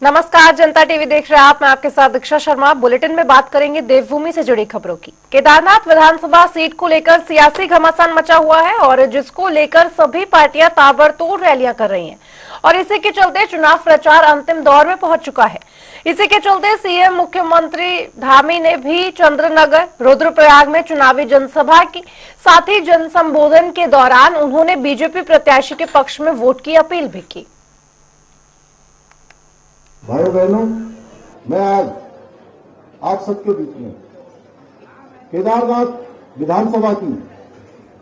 नमस्कार, जनता टीवी देख रहे हैं आप। मैं आपके साथ दीक्षा शर्मा। बुलेटिन में बात करेंगे देवभूमि से जुड़ी खबरों की। केदारनाथ विधानसभा सीट को लेकर सियासी घमासान मचा हुआ है और जिसको लेकर सभी पार्टियां ताबड़तोड़ रैलियां कर रही हैं और इसी के चलते चुनाव प्रचार अंतिम दौर में पहुंच चुका है। इसी के चलते सीएम मुख्यमंत्री धामी ने भी चंद्रनगर, रुद्रप्रयाग में चुनावी जनसभा की, साथ ही जन संबोधन के दौरान उन्होंने बीजेपी प्रत्याशी के पक्ष में वोट की अपील भी की। भाइयों बहनों, मैं आज आप सबके बीच में केदारनाथ विधानसभा की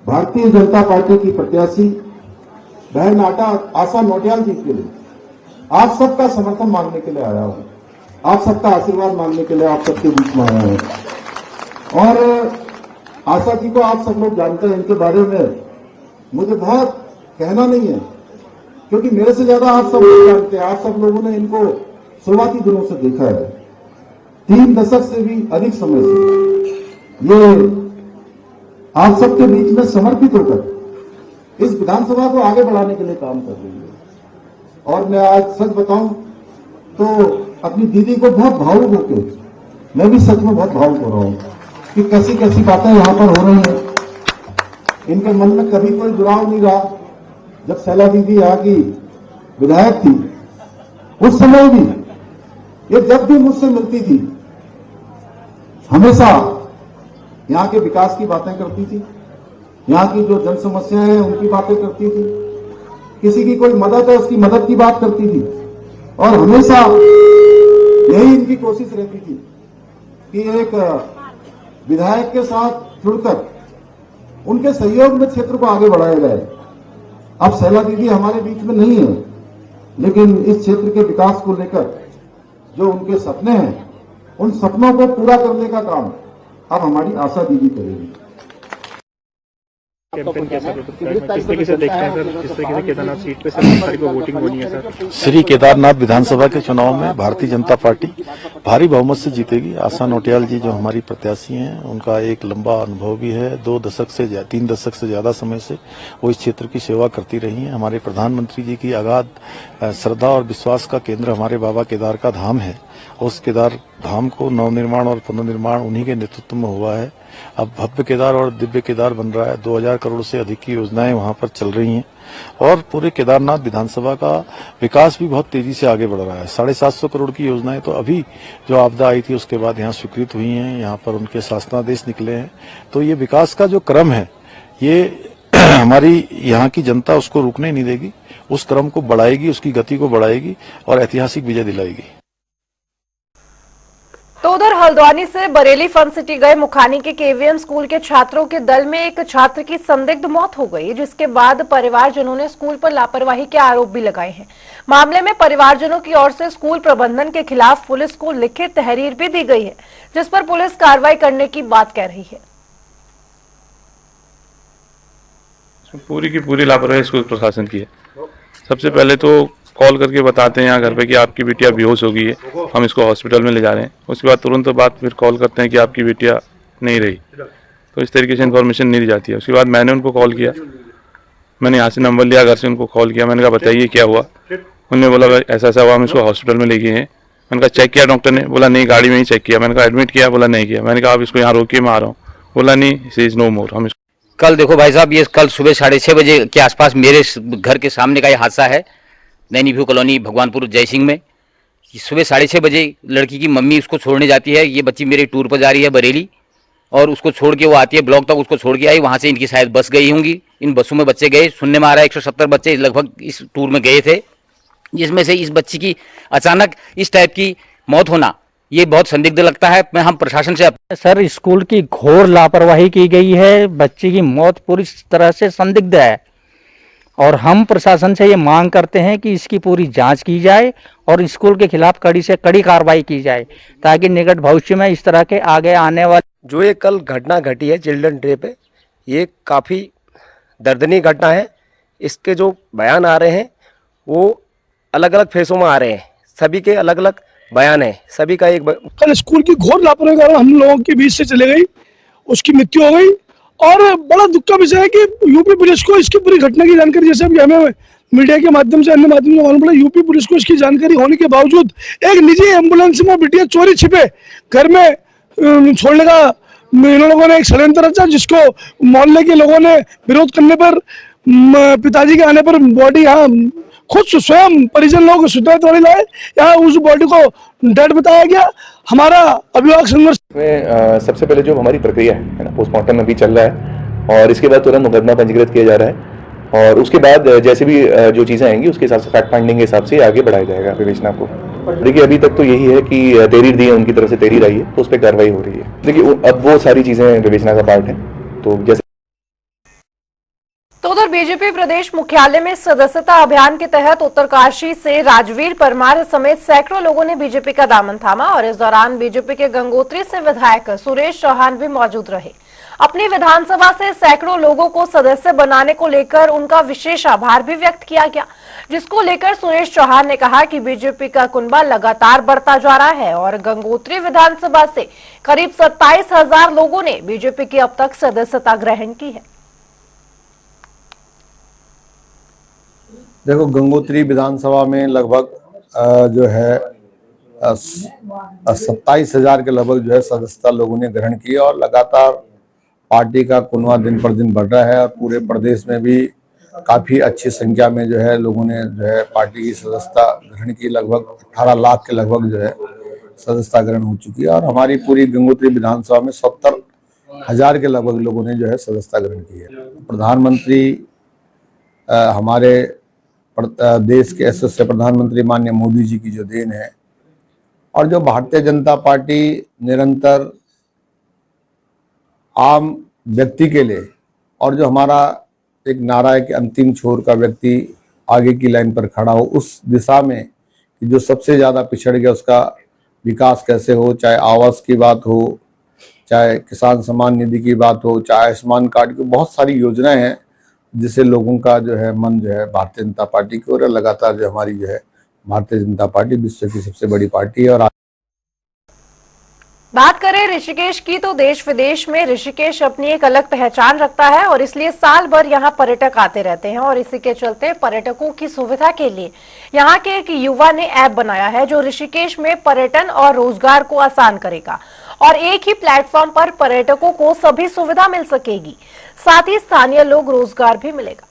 भारतीय जनता पार्टी की प्रत्याशी बहन आशा नोटियाल जी के लिए आप सबका समर्थन मांगने के लिए आया हूं, आप सबका आशीर्वाद मांगने के लिए आप सबके बीच में आया हूं। और आशा जी को आप सब लोग जानते हैं, इनके बारे में मुझे बहुत कहना नहीं है क्योंकि मेरे से ज्यादा आप सब लोग जानते हैं। आप सब लोगों ने इनको शुरुआती दिनों से देखा है, 3 दशक से भी अधिक समय से ये आप सबके बीच में समर्पित होकर इस विधानसभा को आगे बढ़ाने के लिए काम कर रही है। और मैं आज सच बताऊं तो अपनी दीदी को बहुत भावुक होकर मैं भी सच में बहुत भावुक हो रहा हूं कि कैसी कैसी बातें यहां पर हो रही हैं। इनके मन में कभी कोई दुराव नहीं रहा। जब शैला दीदी यहाँ की विधायक थी उस समय भी ये जब भी मुझसे मिलती थी हमेशा यहाँ के विकास की बातें करती थी, यहाँ की जो जन समस्याएं हैं उनकी बातें करती थी, किसी की कोई मदद है उसकी मदद की बात करती थी। और हमेशा यही इनकी कोशिश रहती थी कि एक विधायक के साथ जुड़कर उनके सहयोग में क्षेत्र को आगे बढ़ाया जाए। अब शैला दीदी हमारे बीच में नहीं है, लेकिन इस क्षेत्र के विकास को लेकर जो उनके सपने हैं उन सपनों को पूरा करने का काम अब हमारी आशा दीदी करेगी। कैंपेन कैसा किस तरीके से देखते हैं सर, जिस तरीके से केदारनाथ सीट पे 7 तारीख को वोटिंग होनी है सर? श्री केदारनाथ विधानसभा के चुनाव में भारतीय जनता पार्टी भारी बहुमत से जीतेगी। आशा नोटियाल जी जो हमारी प्रत्याशी हैं, उनका एक लंबा अनुभव भी है। 3 दशक से ज्यादा समय से वो इस क्षेत्र की सेवा करती रही हैं। हमारे प्रधानमंत्री जी की अगाध श्रद्धा और विश्वास का केंद्र हमारे बाबा केदार का धाम है। उस केदार धाम को नवनिर्माण और पुनर्निर्माण उन्हीं के नेतृत्व में हुआ है। अब भव्य केदार और दिव्य केदार बन रहा है। 2000 करोड़ से अधिक की योजनाएं वहां पर चल रही हैं और पूरे केदारनाथ विधानसभा का विकास भी बहुत तेजी से आगे बढ़ रहा है। 750 करोड़ की योजनाएं तो अभी जो आपदा आई थी उसके बाद यहाँ स्वीकृत हुई हैं, यहाँ पर उनके शासनादेश निकले हैं। तो ये विकास का जो क्रम है ये हमारी यहाँ की जनता उसको रुकने नहीं देगी, उस क्रम को बढ़ाएगी, उसकी गति को बढ़ाएगी और ऐतिहासिक विजय दिलाएगी। तो उधर हल्द्वानी से बरेली फन सिटी गए मुखानी के केवीएम स्कूल के छात्रों के दल में एक छात्र की संदिग्ध मौत हो गई, जिसके बाद परिवारजनों ने स्कूल पर लापरवाही के आरोप भी लगाए हैं। मामले में परिवारजनों की ओर से स्कूल प्रबंधन के खिलाफ पुलिस को लिखित तहरीर भी दी गई है, जिस पर पुलिस कार्रवाई करने की बात कह रही है। पूरी की पूरी लापरवाही स्कूल प्रशासन की है। सबसे पहले तो कॉल करके बताते हैं यहाँ घर पे कि आपकी बिटिया बेहोश हो गई है, हम इसको हॉस्पिटल में ले जा रहे हैं। उसके बाद तुरंत बाद फिर कॉल करते हैं कि आपकी बिटिया नहीं रही। तो इस तरीके से इन्फॉर्मेशन नहीं दी जाती है। उसके बाद मैंने उनको कॉल किया, मैंने यहाँ से नंबर लिया, घर से उनको कॉल किया। मैंने कहा बताइए क्या हुआ। उन्होंने बोला ऐसा ऐसा हुआ, हम इसको हॉस्पिटल में ले गए हैं। मैंने कहा चेक किया डॉक्टर ने? बोला नहीं, गाड़ी में ही चेक किया। मैंने कहा एडमिट किया? बोला नहीं किया। मैंने कहा आप इसको यहाँ रोकिए, मैं आ रहा हूँ। बोला नहीं, शी इज नो मोर। हम कल देखो भाई साहब, ये कल सुबह 6:30 बजे के आसपास मेरे घर के सामने का ये हादसा है, नैनी व्यू कॉलोनी भगवानपुर जयसिंह में। सुबह 6:30 बजे लड़की की मम्मी उसको छोड़ने जाती है। ये बच्ची मेरे टूर पर जा रही है बरेली, और उसको छोड़ के वो आती है ब्लॉक तक, उसको छोड़ के आई। वहाँ से इनकी शायद बस गई होंगी, इन बसों में बच्चे गए। सुनने में आ रहा है 170 बच्चे लगभग इस टूर में गए थे, जिसमें से इस बच्ची की अचानक इस टाइप की मौत होना ये बहुत संदिग्ध लगता है। मैं हम प्रशासन से सर, स्कूल की घोर लापरवाही की गई है, बच्चे की मौत पूरी तरह से संदिग्ध है और हम प्रशासन से ये मांग करते हैं कि इसकी पूरी जांच की जाए और स्कूल के खिलाफ कड़ी से कड़ी कार्रवाई की जाए, ताकि निकट भविष्य में इस तरह के आगे आने वाले जो ये कल घटना घटी है चिल्ड्रन डे पे, ये काफ़ी दर्दनीय घटना है। इसके जो बयान आ रहे हैं वो अलग अलग फेसों में आ रहे हैं, सभी के अलग अलग बयान है, सभी का एक कल स्कूल की घोर लापरवाही के कारण हम लोगों के बीच से चले गई, उसकी मृत्यु हो गई। और बड़ा दुख का विषय है कि यूपी पुलिस को इसकी पूरी घटना की जानकारी जैसे अभी हमें मीडिया के माध्यम से, अन्य माध्यम से मालूम पड़ा यूपी पुलिस को इसकी जानकारी होने के बावजूद एक निजी एम्बुलेंस में बिटिया चोरी छिपे घर में छोड़ने का इन लोगों ने एक षड्यंत्र रचा, जिसको मोहल्ले के लोगों ने विरोध करने पर पिताजी के आने पर बॉडी यहाँ खुद स्वयं परिजन लोग शिकायत वाले लाए, यहाँ उस बॉडी को डेड बताया गया। हमारा अभिभावक संघर्ष में सबसे पहले जो हमारी प्रक्रिया है ना, पोस्टमार्टम अभी चल रहा है और इसके बाद तुरंत मुकदमा पंजीकृत किया जा रहा है और उसके बाद जैसे भी जो चीज़ें आएंगी उसके हिसाब से फैक्ट फाइंडिंग के हिसाब से आगे बढ़ाया जाएगा विवेचना को। देखिए अभी तक तो यही है कि तहरीर दी है, उनकी तरफ से तहरीर आई है तो उस पर कार्रवाई हो रही है। देखिए अब वो सारी चीज़ें विवेचना का पार्ट है। तो जैसे तो उधर बीजेपी प्रदेश मुख्यालय में सदस्यता अभियान के तहत उत्तरकाशी से राजवीर परमार समेत सैकड़ों लोगों ने बीजेपी का दामन थामा और इस दौरान बीजेपी के गंगोत्री से विधायक सुरेश चौहान भी मौजूद रहे। अपनी विधानसभा से सैकड़ों लोगों को सदस्य बनाने को लेकर उनका विशेष आभार भी व्यक्त किया गया, जिसको लेकर सुरेश चौहान ने कहा कि बीजेपी का कुनबा लगातार बढ़ता जा रहा है और गंगोत्री विधानसभा से करीब 27,000 लोगों ने बीजेपी की अब तक सदस्यता ग्रहण की है। देखो, गंगोत्री विधानसभा में लगभग जो है 27,000 के लगभग जो है सदस्यता लोगों ने ग्रहण की और लगातार पार्टी का कुनवा दिन पर दिन बढ़ रहा है और पूरे प्रदेश में भी काफी अच्छी संख्या में जो है लोगों ने जो है पार्टी की सदस्यता ग्रहण की। लगभग 18 लाख के लगभग जो है सदस्यता ग्रहण हो चुकी है और हमारी पूरी गंगोत्री विधानसभा में 70,000 के लगभग लोगों ने जो है सदस्यता ग्रहण की है। प्रधानमंत्री हमारे देश के यशस्वी प्रधानमंत्री माननीय मोदी जी की जो देन है और जो भारतीय जनता पार्टी निरंतर आम व्यक्ति के लिए और जो हमारा एक नारा है कि अंतिम छोर का व्यक्ति आगे की लाइन पर खड़ा हो, उस दिशा में कि जो सबसे ज़्यादा पिछड़ गया उसका विकास कैसे हो, चाहे आवास की बात हो, चाहे किसान सम्मान निधि की बात हो, चाहे आयुष्मान कार्ड की, बहुत सारी योजनाएं हैं जिससे लोगों का जो है मन जो है भारतीय जनता पार्टी की ओर है। लगातार जो हमारी जो है भारतीय जनता पार्टी विश्व की सबसे बड़ी पार्टी है। और बात करें ऋषिकेश की तो देश विदेश में ऋषिकेश अपनी एक अलग पहचान रखता है और इसलिए साल भर यहाँ पर्यटक आते रहते हैं और इसी के चलते पर्यटकों की सुविधा के लिए यहाँ के एक युवा ने ऐप बनाया है जो ऋषिकेश में पर्यटन और रोजगार को आसान करेगा और एक ही प्लेटफॉर्म पर पर्यटकों को सभी सुविधा मिल सकेगी, साथ ही स्थानीय लोग रोजगार भी मिलेगा।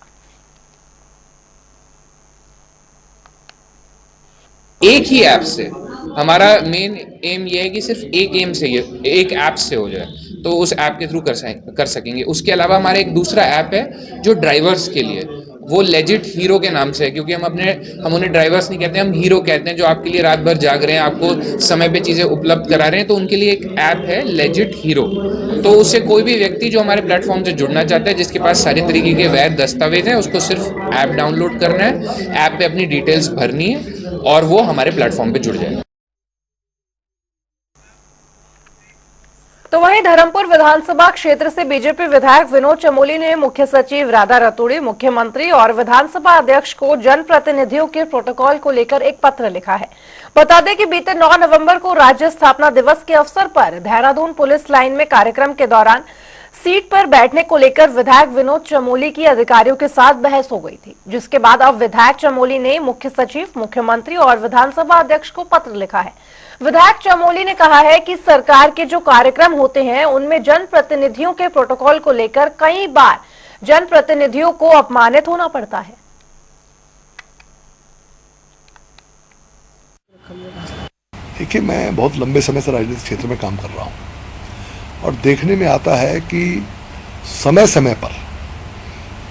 एक ही ऐप से हमारा मेन एम ये है कि सिर्फ एक एम से एक ऐप से हो जाए तो उस ऐप के थ्रू कर सकेंगे। उसके अलावा हमारा एक दूसरा ऐप है जो ड्राइवर्स के लिए, वो लेजिट हीरो के नाम से है, क्योंकि हम उन्हें ड्राइवर्स नहीं कहते, हम हीरो कहते हैं, जो आपके लिए रात भर जाग रहे हैं, आपको समय पे चीज़ें उपलब्ध करा रहे हैं, तो उनके लिए एक ऐप है लेजिट हीरो। तो उससे कोई भी व्यक्ति जो हमारे प्लेटफॉर्म से जुड़ना चाहता है, जिसके पास सारे तरीके के वैध दस्तावेज हैं, उसको सिर्फ ऐप डाउनलोड करना है, ऐप पे अपनी डिटेल्स भरनी है और वो हमारे प्लेटफॉर्म पे जुड़ जाएगा। तो वहीं धर्मपुर विधानसभा क्षेत्र से बीजेपी विधायक विनोद चमोली ने मुख्य सचिव राधा रतूड़ी, मुख्यमंत्री और विधानसभा अध्यक्ष को जनप्रतिनिधियों के प्रोटोकॉल को लेकर एक पत्र लिखा है। बता दें कि बीते 9 नवंबर को राज्य स्थापना दिवस के अवसर पर देहरादून पुलिस लाइन में कार्यक्रम के दौरान सीट पर बैठने को लेकर विधायक विनोद चमोली की अधिकारियों के साथ बहस हो गई थी, जिसके बाद अब विधायक चमोली ने मुख्य सचिव, मुख्यमंत्री और विधानसभा अध्यक्ष को पत्र लिखा है। विधायक चमोली ने कहा है कि सरकार के जो कार्यक्रम होते हैं उनमें जनप्रतिनिधियों के प्रोटोकॉल को लेकर कई बार जनप्रतिनिधियों को अपमानित होना पड़ता है। देखिए, मैं बहुत लंबे समय से राजनीतिक क्षेत्र में काम कर रहा हूं और देखने में आता है कि समय समय पर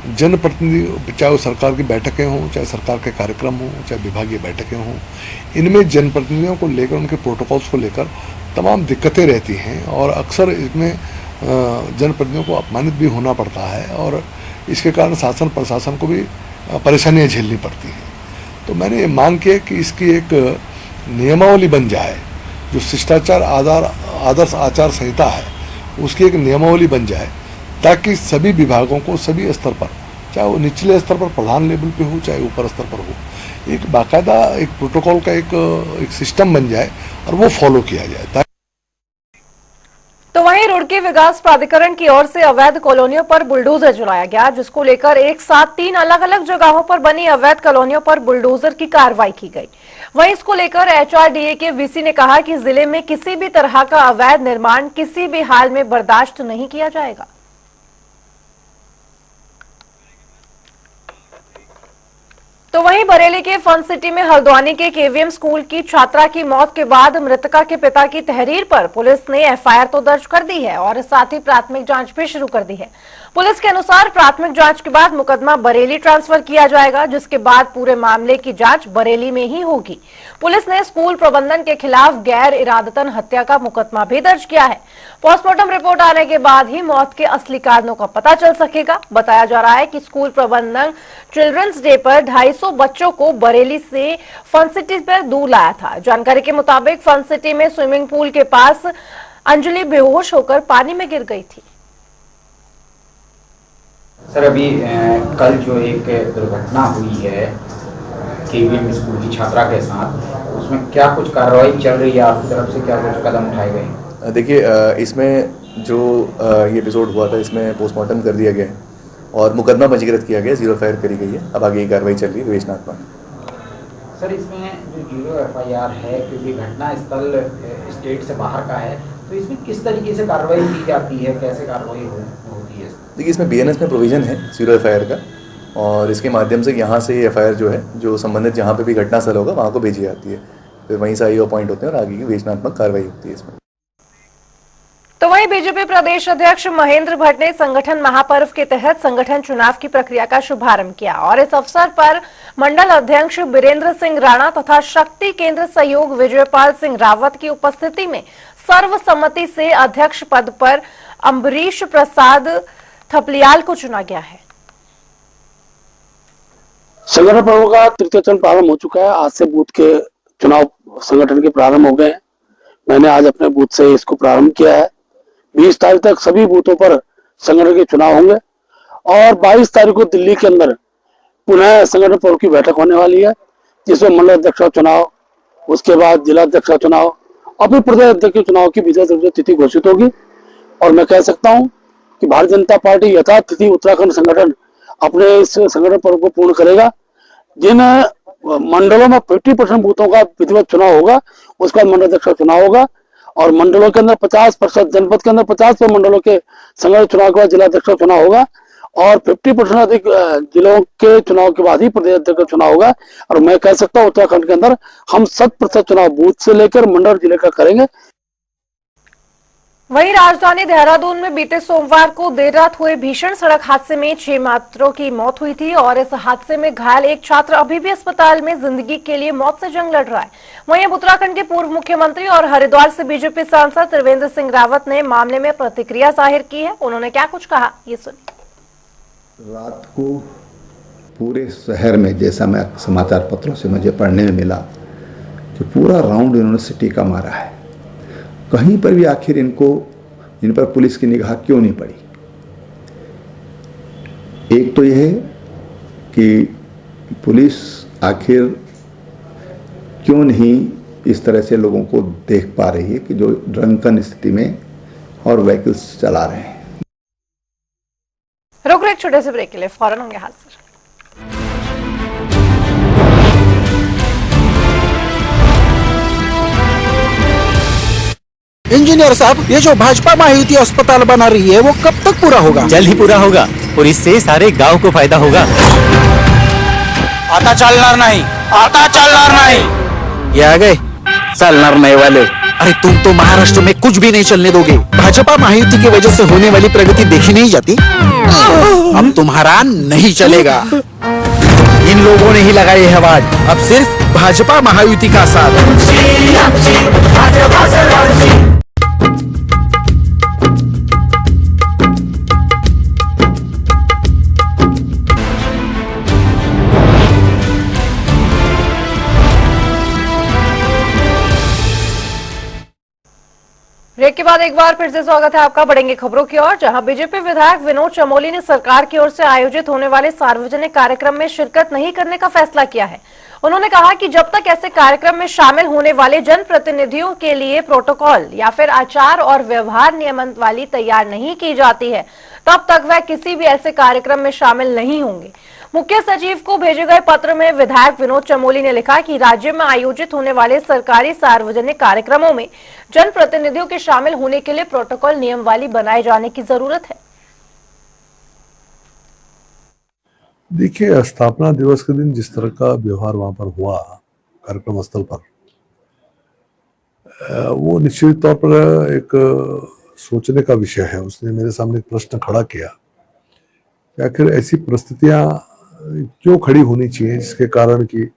जनप्रतिनिधि, चाहे वो सरकार की बैठकें हों, चाहे सरकार के कार्यक्रम हों, चाहे विभागीय बैठकें हों, इनमें जनप्रतिनिधियों को लेकर, उनके प्रोटोकॉल्स को लेकर तमाम दिक्कतें रहती हैं और अक्सर इसमें जनप्रतिनिधियों को अपमानित भी होना पड़ता है और इसके कारण शासन प्रशासन को भी परेशानियां झेलनी पड़ती हैं। तो मैंने ये मांग किया कि इसकी एक नियमावली बन जाए, जो शिष्टाचार आदर्श आचार संहिता है उसकी एक नियमावली बन जाए, ताकि सभी विभागों को सभी स्तर पर, चाहे वो निचले स्तर पर प्रधान लेवल पे हो, चाहे ऊपर स्तर पर हो, एक बाकायदा एक प्रोटोकॉल का एक सिस्टम बन जाए और वो फॉलो किया जाए। तो वहीं रुड़की विकास प्राधिकरण की ओर से अवैध कॉलोनियों पर बुलडोजर चलाया गया, जिसको लेकर एक साथ 3 अलग अलग जगहों पर बनी अवैध कॉलोनियों पर बुलडोजर की कार्रवाई की गई। वहीं इसको लेकर HRDA के VC ने कहा कि जिले में किसी भी तरह का अवैध निर्माण किसी भी हाल में बर्दाश्त नहीं किया जाएगा। तो वहीं बरेली के फन सिटी में हल्द्वानी के KVM स्कूल की छात्रा की मौत के बाद मृतका के पिता की तहरीर पर पुलिस ने FIR तो दर्ज कर दी है और साथ ही प्राथमिक जांच भी शुरू कर दी है। पुलिस के अनुसार प्राथमिक जांच के बाद मुकदमा बरेली ट्रांसफर किया जाएगा, जिसके बाद पूरे मामले की जांच बरेली में ही होगी। पुलिस ने स्कूल प्रबंधन के खिलाफ गैर इरादतन हत्या का मुकदमा भी दर्ज किया है। पोस्टमार्टम रिपोर्ट आने के बाद ही मौत के असली कारणों का पता चल सकेगा। बताया जा रहा है कि स्कूल प्रबंधन चिल्ड्रंस डे पर 250 बच्चों को बरेली से फन सिटी पर दूर लाया था। जानकारी के मुताबिक फन सिटी में स्विमिंग पूल के पास अंजलि बेहोश होकर पानी में गिर गई थी। सर, अभी कल जो एक दुर्घटना हुई है KVM स्कूल की छात्रा के साथ, उसमें क्या कुछ कार्रवाई चल रही है आपकी तरफ से, क्या कुछ कदम उठाए गए? देखिए, इसमें जो ये एपिसोड हुआ था इसमें पोस्टमार्टम कर दिया गया है और मुकदमा पंजीकृत किया गया, 0 FIR करी गई है। अब आगे की कार्रवाई चल रही है विवेचनात्मक। सर, इसमें जो 0 FIR है, क्योंकि घटना स्थल स्टेट से बाहर का है, तो इसमें किस तरीके से कार्रवाई की जाती है, कैसे कार्रवाई होती है? देखिए, इसमें BNS में प्रोविज़न है 0 FIR का, और इसके माध्यम से यहाँ से FIR जो है, जो संबंधित जहाँ पे भी घटनास्थल होगा वहाँ को भेजी जाती है, फिर वहीं से IO अपॉइंट होते हैं और आगे की विवेचनात्मक कार्रवाई होती है इसमें। तो वहीं बीजेपी प्रदेश अध्यक्ष महेंद्र भट्ट ने संगठन महापर्व के तहत संगठन चुनाव की प्रक्रिया का शुभारंभ किया और इस अवसर पर मंडल अध्यक्ष बीरेंद्र सिंह राणा तथा शक्ति केंद्र सहयोग विजयपाल सिंह रावत की उपस्थिति में सर्वसम्मति से अध्यक्ष पद पर अम्बरीश प्रसाद थपलियाल को चुना गया है। संगठन पर्व का तृतीय चरण प्रारंभ हो चुका है। आज से बूथ के चुनाव संगठन के प्रारंभ हो गए हैं। मैंने आज अपने बूथ से इसको प्रारंभ किया है। 20 तारीख तक सभी बूथों पर संगठन के चुनाव होंगे और 22 तारीख को दिल्ली के अंदर पुनः संगठन पर्व की बैठक होने वाली है, जिसमें मंडल अध्यक्ष का चुनाव, उसके बाद जिला अध्यक्ष का चुनाव और फिर प्रदेश अध्यक्ष के चुनाव की विजय तिथि घोषित होगी। और मैं कह सकता हूं कि भारतीय जनता पार्टी यथातिथि उत्तराखंड संगठन अपने इस संगठन पर्व को पूर्ण करेगा। जिन मंडलों में 50% बूथों का विधिवत चुनाव होगा, उसका मंडल अध्यक्ष का चुनाव होगा और मंडलों के अंदर 50%, जनपद के अंदर 50% मंडलों के संगठन चुनाव के बाद जिला अध्यक्ष का चुनाव होगा और 50% अधिक जिलों के चुनाव के बाद ही प्रदेश अध्यक्ष का चुनाव होगा। और मैं कह सकता हूँ उत्तराखंड के अंदर हम 100% चुनाव बूथ से लेकर मंडल जिले का करेंगे। वहीं राजधानी देहरादून में बीते सोमवार को देर रात हुए भीषण सड़क हादसे में 6 छात्रों की मौत हुई थी और इस हादसे में घायल एक छात्र अभी भी अस्पताल में जिंदगी के लिए मौत से जंग लड़ रहा है। वहीं अब उत्तराखंड के पूर्व मुख्यमंत्री और हरिद्वार से बीजेपी सांसद त्रिवेंद्र सिंह रावत ने मामले में प्रतिक्रिया जाहिर की है। उन्होंने क्या कुछ कहा, ये सुनिए। रात को पूरे शहर में, जैसा मैं समाचार पत्रों से मुझे पढ़ने में मिला, कि पूरा राउंड इन्होंने सिटी का मारा है। कहीं पर भी आखिर इन पर पुलिस की निगाह क्यों नहीं पड़ी? एक तो यह है कि पुलिस आखिर क्यों नहीं इस तरह से लोगों को देख पा रही है कि जो ड्रंकन स्थिति में और व्हीकल्स चला रहे हैं। रुक एक छोटे से ब्रेक के लिए, फौरन होंगे हाजिर। इंजीनियर साहब, ये जो भाजपा महायुति अस्पताल बना रही है वो कब तक पूरा होगा? जल्द ही पूरा होगा और इससे सारे गांव को फायदा होगा। आता चलनार नहीं, आता चलनार नहीं। ये आ गए चलनार नहीं वाले। अरे तुम तो महाराष्ट्र में कुछ भी नहीं चलने दोगे। भाजपा महायुति की वजह से होने वाली प्रगति देखी नहीं जाती। अब तुम्हारा नहीं चलेगा। इन लोगों ने ही लगाई है वाट। अब सिर्फ भाजपा महायुति का साथ। ब्रेक के बाद एक बार फिर से स्वागत है आपका। बढ़ेंगे खबरों की ओर, जहां बीजेपी विधायक विनोद चमोली ने सरकार की ओर से आयोजित होने वाले सार्वजनिक कार्यक्रम में शिरकत नहीं करने का फैसला किया है। उन्होंने कहा कि जब तक ऐसे कार्यक्रम में शामिल होने वाले जनप्रतिनिधियों के लिए प्रोटोकॉल या फिर आचार और व्यवहार नियमावली तैयार नहीं की जाती है, तब तक वह किसी भी ऐसे कार्यक्रम में शामिल नहीं होंगे। मुख्य सचिव को भेजे गए पत्र में विधायक विनोद चमोली ने लिखा कि राज्य में आयोजित होने वाले सरकारी सार्वजनिक कार्यक्रमों में जनप्रतिनिधियों के शामिल होने के लिए प्रोटोकॉल नियमावली बनाए जाने की जरूरत है। देखिए, स्थापना दिवस के दिन जिस तरह का व्यवहार वहां पर हुआ कार्यक्रम स्थल पर, वो निश्चित तौर पर एक सोचने का विषय है। उसने मेरे सामने एक प्रश्न खड़ा किया कि आखिर ऐसी परिस्थितियां क्यों खड़ी होनी चाहिए जिसके कारण कि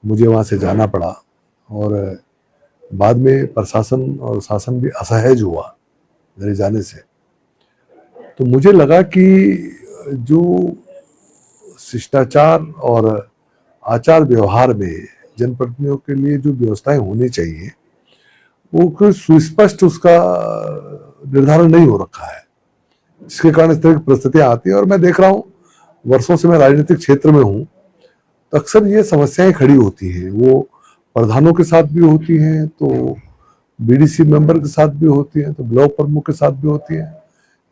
मुझे वहां से जाना पड़ा और बाद में प्रशासन और शासन भी असहज हुआ मेरे जाने से। तो मुझे लगा कि जो शिष्टाचार और आचार व्यवहार में जनप्रतिनिधियों के लिए जो व्यवस्थाएं होनी चाहिए वो कोई सुस्पष्ट उसका निर्धारण नहीं हो रखा है, जिसके कारण इस तरह की परिस्थितियां आती है। और मैं देख रहा हूँ, वर्षों से मैं राजनीतिक क्षेत्र में हूँ, तो अक्सर ये समस्याएं खड़ी होती हैं। वो प्रधानों के साथ भी होती हैं, तो बीडीसी मेंबर के साथ भी होती हैं, तो ब्लॉक प्रमुख के साथ भी होती हैं,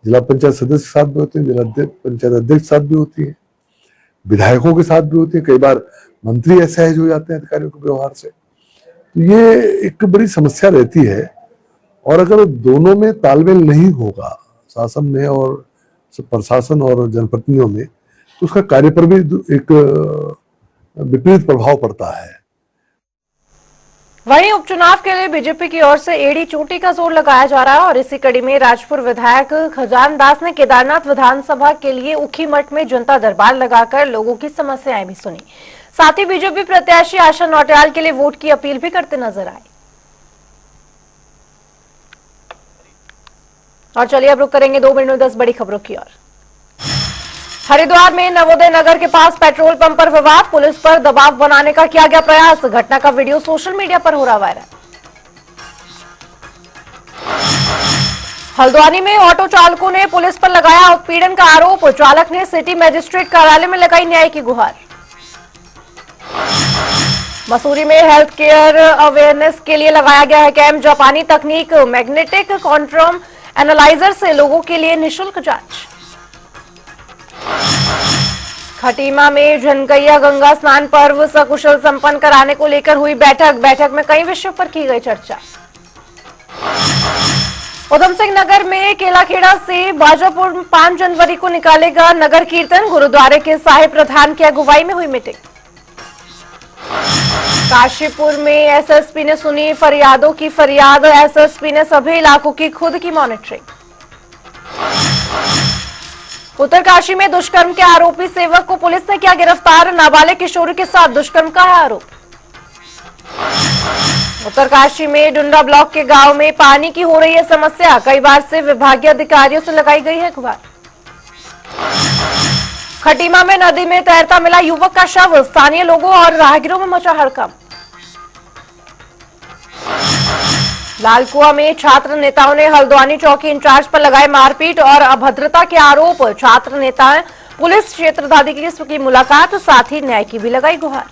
जिला पंचायत सदस्य के साथ भी होती हैं, जिला पंचायत अध्यक्ष के साथ भी होती है, विधायकों के साथ भी होती है। कई बार मंत्री असहज हो जाते हैं अधिकारियों के व्यवहार से। तो ये एक बड़ी समस्या रहती है। और अगर दोनों में तालमेल नहीं होगा, शासन में और प्रशासन और जनप्रतिनिधियों में, तो उसका कार्य पर भी एक विपरीत प्रभाव पड़ता है। वहीं उपचुनाव के लिए बीजेपी की ओर से एड़ी चोटी का जोर लगाया जा रहा है और इसी कड़ी में राजपुर विधायक खजान दास ने केदारनाथ विधानसभा के लिए ऊखीमठ में जनता दरबार लगाकर लोगों की समस्याएं भी सुनी। साथ ही बीजेपी प्रत्याशी आशा नौटियाल के लिए वोट की अपील भी करते नजर आए। और चलिए अब रुक करेंगे 2 मिनट में 10 बड़ी खबरों की ओर। हरिद्वार में नवोदय नगर के पास पेट्रोल पंप पर विवाद, पुलिस पर दबाव बनाने का किया गया प्रयास। घटना का वीडियो सोशल मीडिया पर हो रहा वायरल। हल्द्वानी में ऑटो चालकों ने पुलिस पर लगाया उत्पीड़न का आरोप। चालक ने सिटी मजिस्ट्रेट कार्यालय में लगाई न्याय की गुहार। मसूरी में हेल्थ केयर अवेयरनेस के लिए लगाया गया है कैंप। जापानी तकनीक मैग्नेटिक क्वांटम एनालाइजर से लोगों के लिए निःशुल्क जांच। खटीमा में झनकैया गंगा स्नान पर्व सकुशल संपन्न कराने को लेकर हुई बैठक में कई विषयों पर की गई चर्चा। उधम सिंह नगर में केलाखेड़ा से बाजापुर 5 जनवरी को निकालेगा नगर कीर्तन। गुरुद्वारे के साहिब प्रधान की अगुवाई में हुई मीटिंग। काशीपुर में एसएसपी ने सुनी फरियादों की फरियाद। एसएसपी ने सभी इलाकों की खुद की मॉनिटरिंग। उत्तरकाशी में दुष्कर्म के आरोपी सेवक को पुलिस ने किया गिरफ्तार। नाबालिग किशोरी के साथ दुष्कर्म का है आरोप। उत्तरकाशी में डुंडा ब्लॉक के गांव में पानी की हो रही है समस्या। कई बार से विभागीय अधिकारियों से लगाई गई है गुहार। खटीमा में नदी में तैरता मिला युवक का शव। स्थानीय लोगों और राहगीरों में मचा हड़कंप। लालकुआ में छात्र नेताओं ने हल्द्वानी चौकी इंचार्ज पर लगाए मारपीट और अभद्रता के आरोप। छात्र नेता पुलिस क्षेत्राधिकारी की मुलाकात, साथ ही न्याय की भी लगाई गुहार।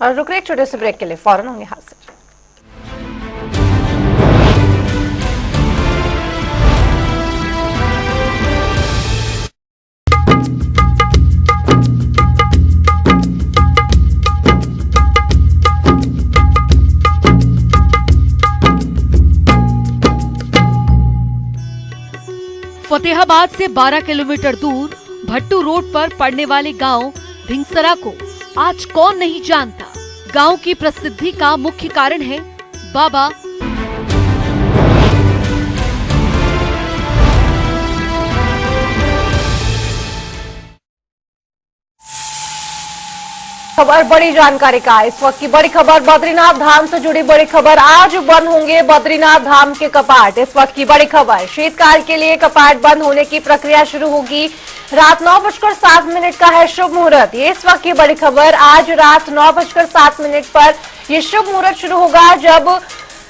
और रुक रहे एक छोटे से ब्रेक के लिए, फौरन होंगे हाजिर। फतेहाबाद से 12 किलोमीटर दूर भट्टू रोड पर पड़ने वाले गांव धिंगसरा को आज कौन नहीं जानता। गांव की प्रसिद्धि का मुख्य कारण है बाबा खबर बड़ी जानकारी का। इस वक्त की बड़ी खबर बद्रीनाथ धाम से जुड़ी बड़ी खबर। आज बंद होंगे बद्रीनाथ धाम के कपाट। इस वक्त की बड़ी खबर, शीतकाल के लिए कपाट बंद होने की प्रक्रिया शुरू होगी। रात 9:07 का है शुभ मुहूर्त। ये इस वक्त की बड़ी खबर। आज रात 9:07 पर यह शुभ मुहूर्त शुरू होगा, जब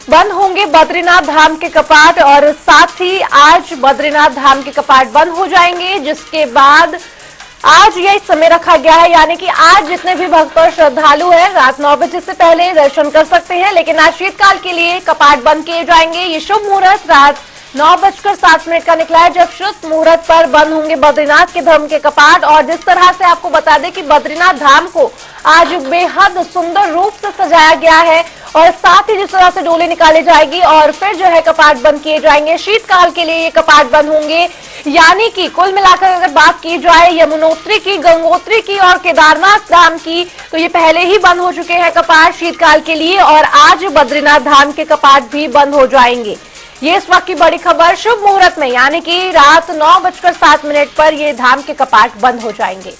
बंद होंगे बद्रीनाथ धाम के कपाट और साथ ही आज बद्रीनाथ धाम के कपाट बंद हो जाएंगे, जिसके बाद आज यही समय रखा गया है, यानी कि आज जितने भी भक्त और श्रद्धालु हैं रात 9 बजे से पहले दर्शन कर सकते हैं, लेकिन आज शीतकाल के लिए कपाट बंद किए जाएंगे। ये शुभ मुहूर्त रात 9:07 का निकला है, जब शुभ मुहूर्त पर बंद होंगे बद्रीनाथ के धाम के कपाट। और जिस तरह से आपको बता दें कि बद्रीनाथ धाम को आज बेहद सुंदर रूप से सजाया गया है और साथ ही जिस तरह से डोली निकाली जाएगी और फिर जो है कपाट बंद किए जाएंगे, शीतकाल के लिए ये कपाट बंद होंगे। यानी कि कुल मिलाकर अगर बात की जाए यमुनोत्री की, गंगोत्री की और केदारनाथ धाम की, तो ये पहले ही बंद हो चुके हैं कपाट शीतकाल के लिए और आज बद्रीनाथ धाम के कपाट भी बंद हो जाएंगे। ये इस वक्त की बड़ी खबर, शुभ मुहूर्त में यानी कि रात 9:07 पर ये धाम के कपाट बंद हो जाएंगे।